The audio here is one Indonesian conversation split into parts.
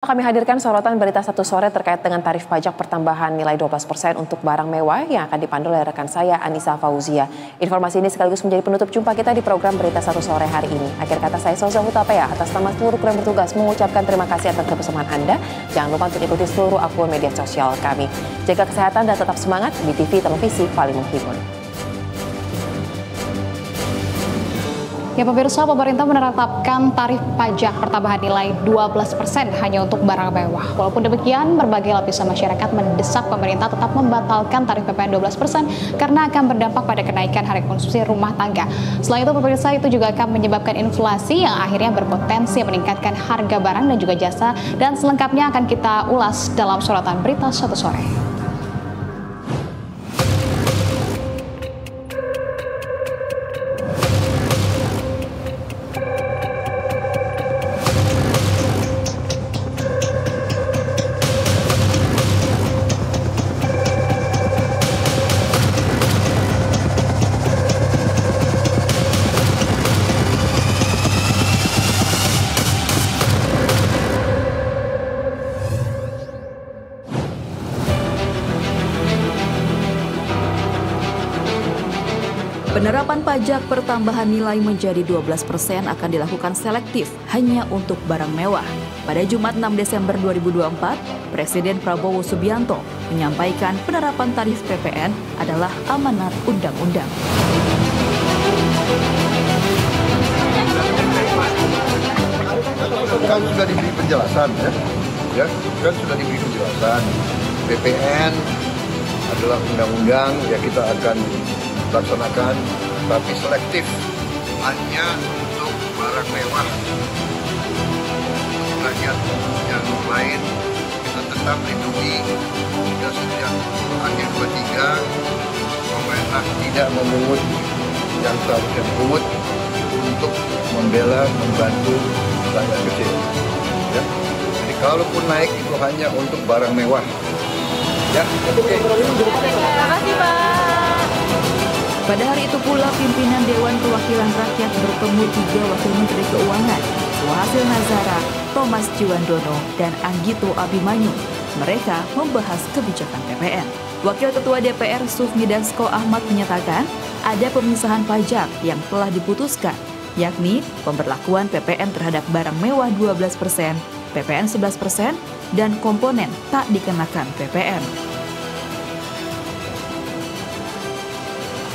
Kami hadirkan sorotan berita satu sore terkait dengan tarif pajak pertambahan nilai 12% untuk barang mewah yang akan dipandu oleh rekan saya Anissa Fauzia. Informasi ini sekaligus menjadi penutup jumpa kita di program Berita Satu Sore hari ini. Akhir kata saya Soza Hutapea atas nama seluruh kru yang bertugas mengucapkan terima kasih atas kebersamaan Anda. Jangan lupa untuk ikuti seluruh akun media sosial kami. Jaga kesehatan dan tetap semangat di TV Televisi paling menghibur. Ya pemirsa, pemerintah menetapkan tarif pajak pertambahan nilai 12% hanya untuk barang mewah. Walaupun demikian, berbagai lapisan masyarakat mendesak pemerintah tetap membatalkan tarif PPN 12% karena akan berdampak pada kenaikan harga konsumsi rumah tangga. Selain itu, pemirsa, itu juga akan menyebabkan inflasi yang akhirnya berpotensi meningkatkan harga barang dan juga jasa. Dan selengkapnya akan kita ulas dalam sorotan Berita Satu Sore. Penerapan pajak pertambahan nilai menjadi 12% akan dilakukan selektif hanya untuk barang mewah. Pada Jumat 6 Desember 2024, Presiden Prabowo Subianto menyampaikan penerapan tarif PPN adalah amanat undang-undang. Kan sudah diberi penjelasan kan sudah diberi penjelasan. PPN adalah undang-undang, ya kita akan laksanakan, tapi selektif hanya untuk barang mewah. Rakyat yang lain kita tetap lindungi. Sudah sejak akhir 23 pemerintah tidak memungut yang seharusnya dipungut untuk membela, membantu rakyat kecil. Ya. Jadi kalaupun naik itu hanya untuk barang mewah. Ya, oke. Terima kasih, Pak. Pada hari itu pula pimpinan Dewan Perwakilan Rakyat bertemu 3 Wakil Menteri Keuangan, Suhasil Nazara, Thomas Juwandono, dan Anggito Abimanyu. Mereka membahas kebijakan PPN. Wakil Ketua DPR Sufmi Dasko Ahmad menyatakan ada pemisahan pajak yang telah diputuskan, yakni pemberlakuan PPN terhadap barang mewah 12%, PPN 11%, dan komponen tak dikenakan PPN.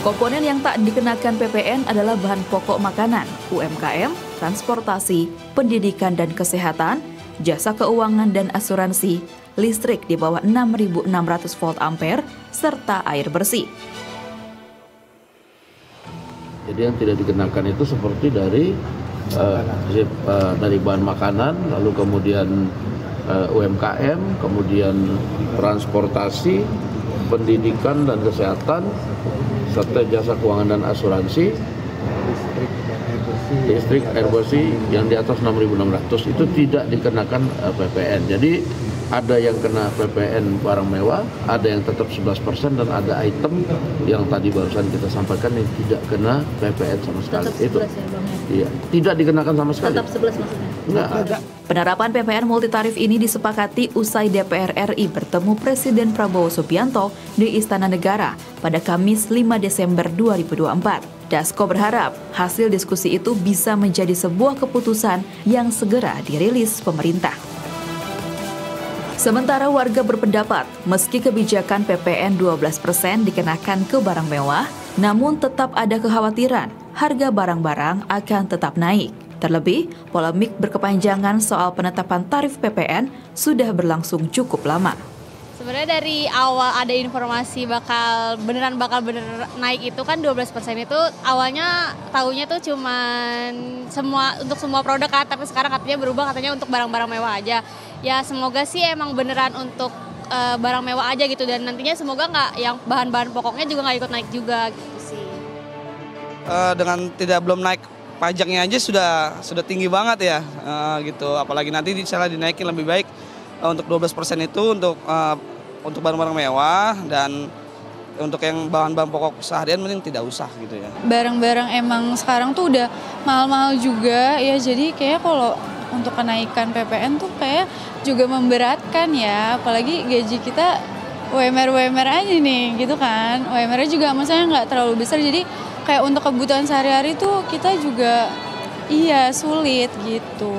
Komponen yang tak dikenakan PPN adalah bahan pokok makanan, UMKM, transportasi, pendidikan dan kesehatan, jasa keuangan dan asuransi, listrik di bawah 6.600 volt ampere, serta air bersih. Jadi yang tidak dikenakan itu seperti dari bahan makanan, lalu kemudian UMKM, kemudian transportasi, pendidikan dan kesehatan, serta jasa keuangan dan asuransi, listrik, air bersih yang di atas 6.600 itu tidak dikenakan PPN. Jadi ada yang kena PPN barang mewah, ada yang tetap 11% dan ada item yang tadi barusan kita sampaikan yang tidak kena PPN sama sekali. Tetap 11 itu. Ya, Bang, ya? Iya, tidak dikenakan sama sekali. Tetap 11 maksudnya? Enggak. Penerapan PPN multitarif ini disepakati usai DPR RI bertemu Presiden Prabowo Subianto di Istana Negara pada Kamis 5 Desember 2024. Dasko berharap hasil diskusi itu bisa menjadi sebuah keputusan yang segera dirilis pemerintah. Sementara warga berpendapat, meski kebijakan PPN 12% dikenakan ke barang mewah, namun tetap ada kekhawatiran harga barang-barang akan tetap naik. Terlebih, polemik berkepanjangan soal penetapan tarif PPN sudah berlangsung cukup lama. Sebenarnya dari awal ada informasi bakal bener naik itu kan 12% itu awalnya tahunya tuh cuman untuk semua produk kan, tapi sekarang katanya berubah, katanya untuk barang-barang mewah aja. Ya semoga sih emang beneran untuk barang mewah aja gitu, dan nantinya semoga nggak yang bahan-bahan pokoknya juga nggak ikut naik juga gitu sih. Dengan belum naik pajaknya aja sudah tinggi banget ya gitu, apalagi nanti misalnya dinaikin lebih baik untuk 12% itu untuk barang-barang mewah, dan untuk yang bahan-bahan pokok seharian mending tidak usah gitu ya. Barang-barang emang sekarang tuh udah mahal-mahal juga ya, jadi kayak kalau untuk kenaikan PPN tuh kayak juga memberatkan ya, apalagi gaji kita UMR aja nih gitu kan. UMR-nya juga maksudnya nggak terlalu besar, jadi kayak untuk kebutuhan sehari-hari tuh kita juga sulit gitu.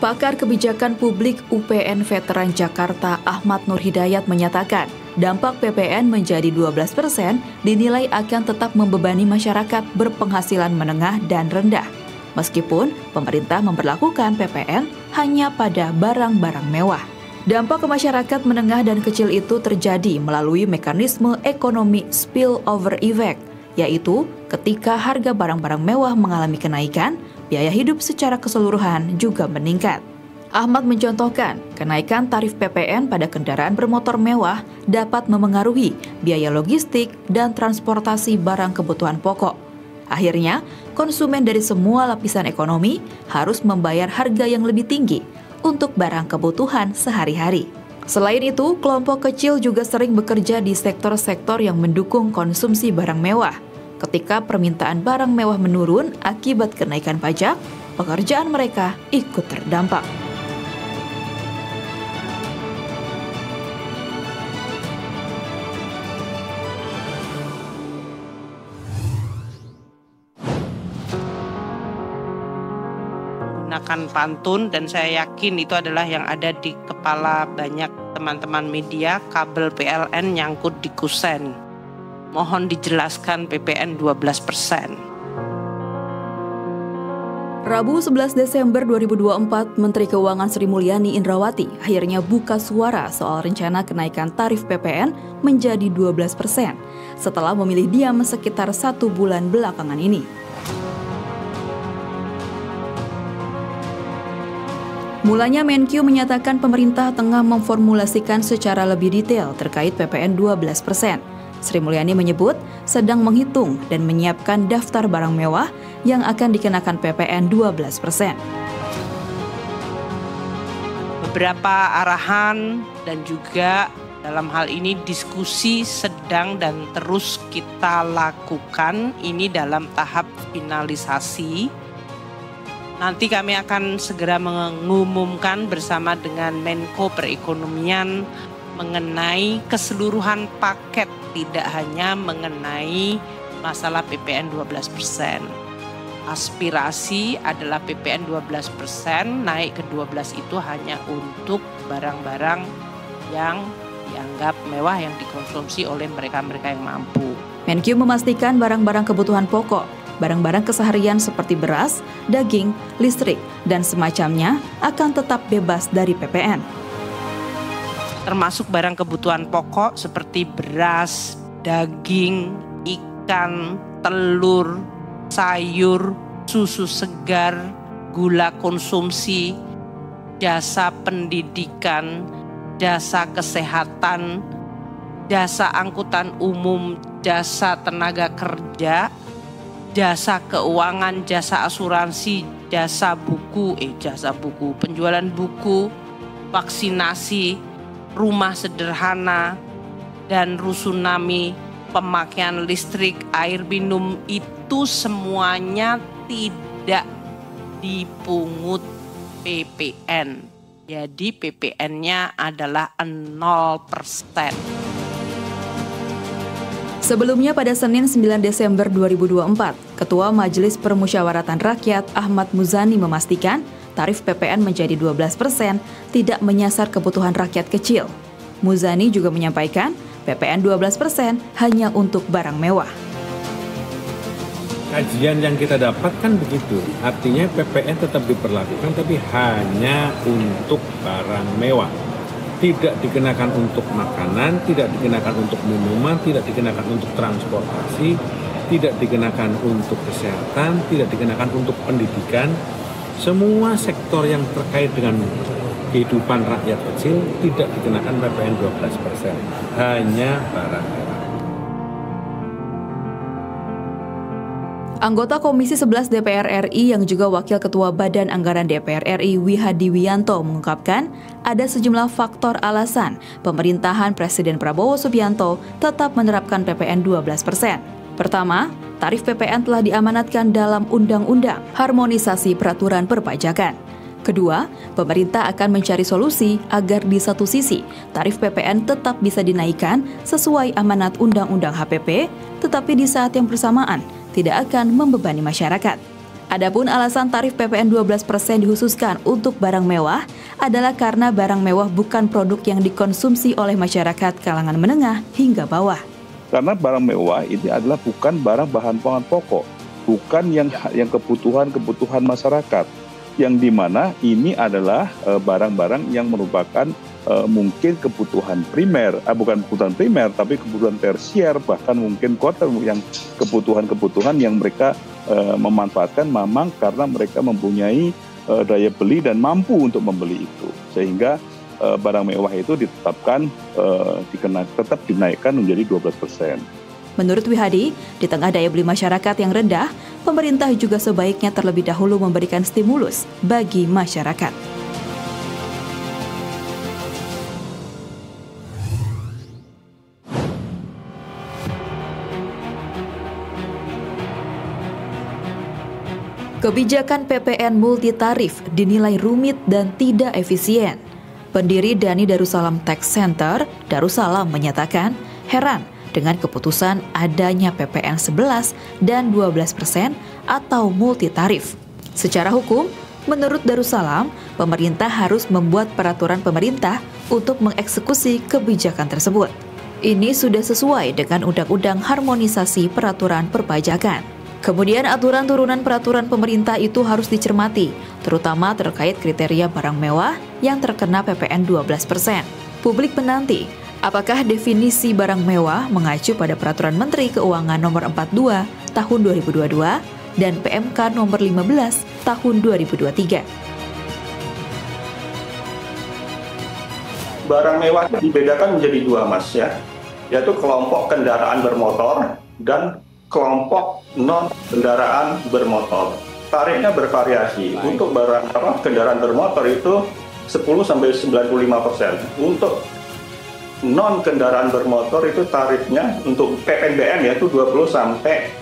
Pakar Kebijakan Publik UPN Veteran Jakarta Ahmad Nur Hidayat menyatakan, dampak PPN menjadi 12% dinilai akan tetap membebani masyarakat berpenghasilan menengah dan rendah. Meskipun pemerintah memberlakukan PPN hanya pada barang-barang mewah. Dampak ke masyarakat menengah dan kecil itu terjadi melalui mekanisme ekonomi spillover effect, yaitu ketika harga barang-barang mewah mengalami kenaikan, biaya hidup secara keseluruhan juga meningkat. Ahmad mencontohkan, kenaikan tarif PPN pada kendaraan bermotor mewah dapat memengaruhi biaya logistik dan transportasi barang kebutuhan pokok. Akhirnya, konsumen dari semua lapisan ekonomi harus membayar harga yang lebih tinggi untuk barang kebutuhan sehari-hari. Selain itu, kelompok kecil juga sering bekerja di sektor-sektor yang mendukung konsumsi barang mewah. Ketika permintaan barang mewah menurun akibat kenaikan pajak, pekerjaan mereka ikut terdampak. Gunakan pantun, dan saya yakin itu adalah yang ada di kepala banyak teman-teman media. Kabel PLN nyangkut di kusen. Mohon dijelaskan PPN 12%. Rabu 11 Desember 2024, Menteri Keuangan Sri Mulyani Indrawati akhirnya buka suara soal rencana kenaikan tarif PPN menjadi 12% setelah memilih diam sekitar 1 bulan belakangan ini. Mulanya Menkyu menyatakan pemerintah tengah memformulasikan secara lebih detail terkait PPN 12%. Sri Mulyani menyebut sedang menghitung dan menyiapkan daftar barang mewah yang akan dikenakan PPN 12%. Beberapa arahan dan juga dalam hal ini diskusi sedang dan terus kita lakukan, ini dalam tahap finalisasi. Nanti kami akan segera mengumumkan bersama dengan Menko Perekonomian mengenai keseluruhan paket, tidak hanya mengenai masalah PPN 12%. Aspirasi adalah PPN 12%, naik ke 12 itu hanya untuk barang-barang yang dianggap mewah yang dikonsumsi oleh mereka-mereka yang mampu. Menkyu memastikan barang-barang kebutuhan pokok, barang-barang keseharian seperti beras, daging, listrik, dan semacamnya akan tetap bebas dari PPN. Termasuk barang kebutuhan pokok seperti beras, daging, ikan, telur, sayur, susu segar, gula konsumsi, jasa pendidikan, jasa kesehatan, jasa angkutan umum, jasa tenaga kerja, jasa keuangan, jasa asuransi, jasa buku, penjualan buku, vaksinasi, rumah sederhana, dan rusunami, pemakaian listrik, air minum, itu semuanya tidak dipungut PPN. Jadi PPN-nya adalah 0%. Sebelumnya pada Senin 9 Desember 2024, Ketua Majelis Permusyawaratan Rakyat Ahmad Muzani memastikan tarif PPN menjadi 12% tidak menyasar kebutuhan rakyat kecil. Muzani juga menyampaikan PPN 12% hanya untuk barang mewah. Kajian yang kita dapatkan begitu, artinya PPN tetap diperlakukan tapi hanya untuk barang mewah. Tidak dikenakan untuk makanan, tidak dikenakan untuk minuman, tidak dikenakan untuk transportasi, tidak dikenakan untuk kesehatan, tidak dikenakan untuk pendidikan. Semua sektor yang terkait dengan kehidupan rakyat kecil tidak dikenakan PPN 12%, hanya barang mewah. Anggota Komisi 11 DPR RI yang juga Wakil Ketua Badan Anggaran DPR RI Wihadi Wiyanto mengungkapkan ada sejumlah faktor alasan pemerintahan Presiden Prabowo Subianto tetap menerapkan PPN 12%. Pertama, tarif PPN telah diamanatkan dalam Undang-Undang Harmonisasi Peraturan Perpajakan. Kedua, pemerintah akan mencari solusi agar di satu sisi tarif PPN tetap bisa dinaikkan sesuai amanat Undang-Undang HPP, tetapi di saat yang bersamaan tidak akan membebani masyarakat. Adapun alasan tarif PPN 12% dikhususkan untuk barang mewah adalah karena barang mewah bukan produk yang dikonsumsi oleh masyarakat kalangan menengah hingga bawah. Karena barang mewah ini adalah bukan barang bahan pangan pokok, bukan yang kebutuhan masyarakat. Yang dimana ini adalah barang-barang yang merupakan mungkin kebutuhan primer, bukan kebutuhan primer, tapi kebutuhan tersier, bahkan mungkin kuarter yang kebutuhan-kebutuhan yang mereka memanfaatkan memang karena mereka mempunyai daya beli dan mampu untuk membeli itu. Sehingga barang mewah itu ditetapkan tetap dinaikkan menjadi 12%. Menurut Wihadi, di tengah daya beli masyarakat yang rendah, pemerintah juga sebaiknya terlebih dahulu memberikan stimulus bagi masyarakat. Kebijakan PPN multitarif dinilai rumit dan tidak efisien. Pendiri Dhani Darussalam Tax Center, Darussalam menyatakan heran dengan keputusan adanya PPN 11 dan 12% atau multitarif. Secara hukum, menurut Darussalam, pemerintah harus membuat peraturan pemerintah untuk mengeksekusi kebijakan tersebut. Ini sudah sesuai dengan Undang-Undang Harmonisasi Peraturan Perpajakan. Kemudian aturan turunan peraturan pemerintah itu harus dicermati, terutama terkait kriteria barang mewah yang terkena PPN 12%. Publik menanti apakah definisi barang mewah mengacu pada Peraturan Menteri Keuangan Nomor 42 Tahun 2022 dan PMK Nomor 15 Tahun 2023. Barang mewah dibedakan menjadi dua, Mas, ya, yaitu kelompok kendaraan bermotor dan kelompok non kendaraan bermotor. Tarifnya bervariasi. Untuk barang kendaraan bermotor itu 10-95%. Untuk non kendaraan bermotor itu tarifnya untuk PPNBM yaitu 20 sampai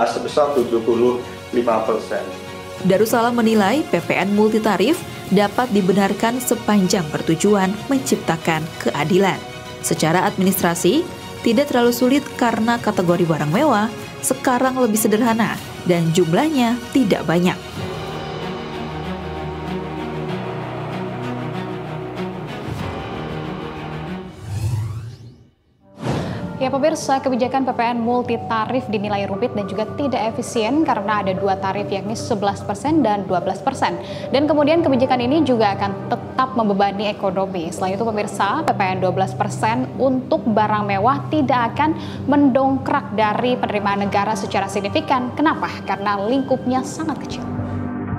sebesar 75%. Darussalam menilai PPN multitarif dapat dibenarkan sepanjang bertujuan menciptakan keadilan. Secara administrasi, tidak terlalu sulit karena kategori barang mewah sekarang lebih sederhana dan jumlahnya tidak banyak. Ya pemirsa, kebijakan PPN multitarif dinilai rumit dan juga tidak efisien karena ada dua tarif yakni 11% dan 12%. Dan kemudian kebijakan ini juga akan tetap membebani ekonomi. Selain itu pemirsa, PPN 12% untuk barang mewah tidak akan mendongkrak dari penerimaan negara secara signifikan. Kenapa? Karena lingkupnya sangat kecil.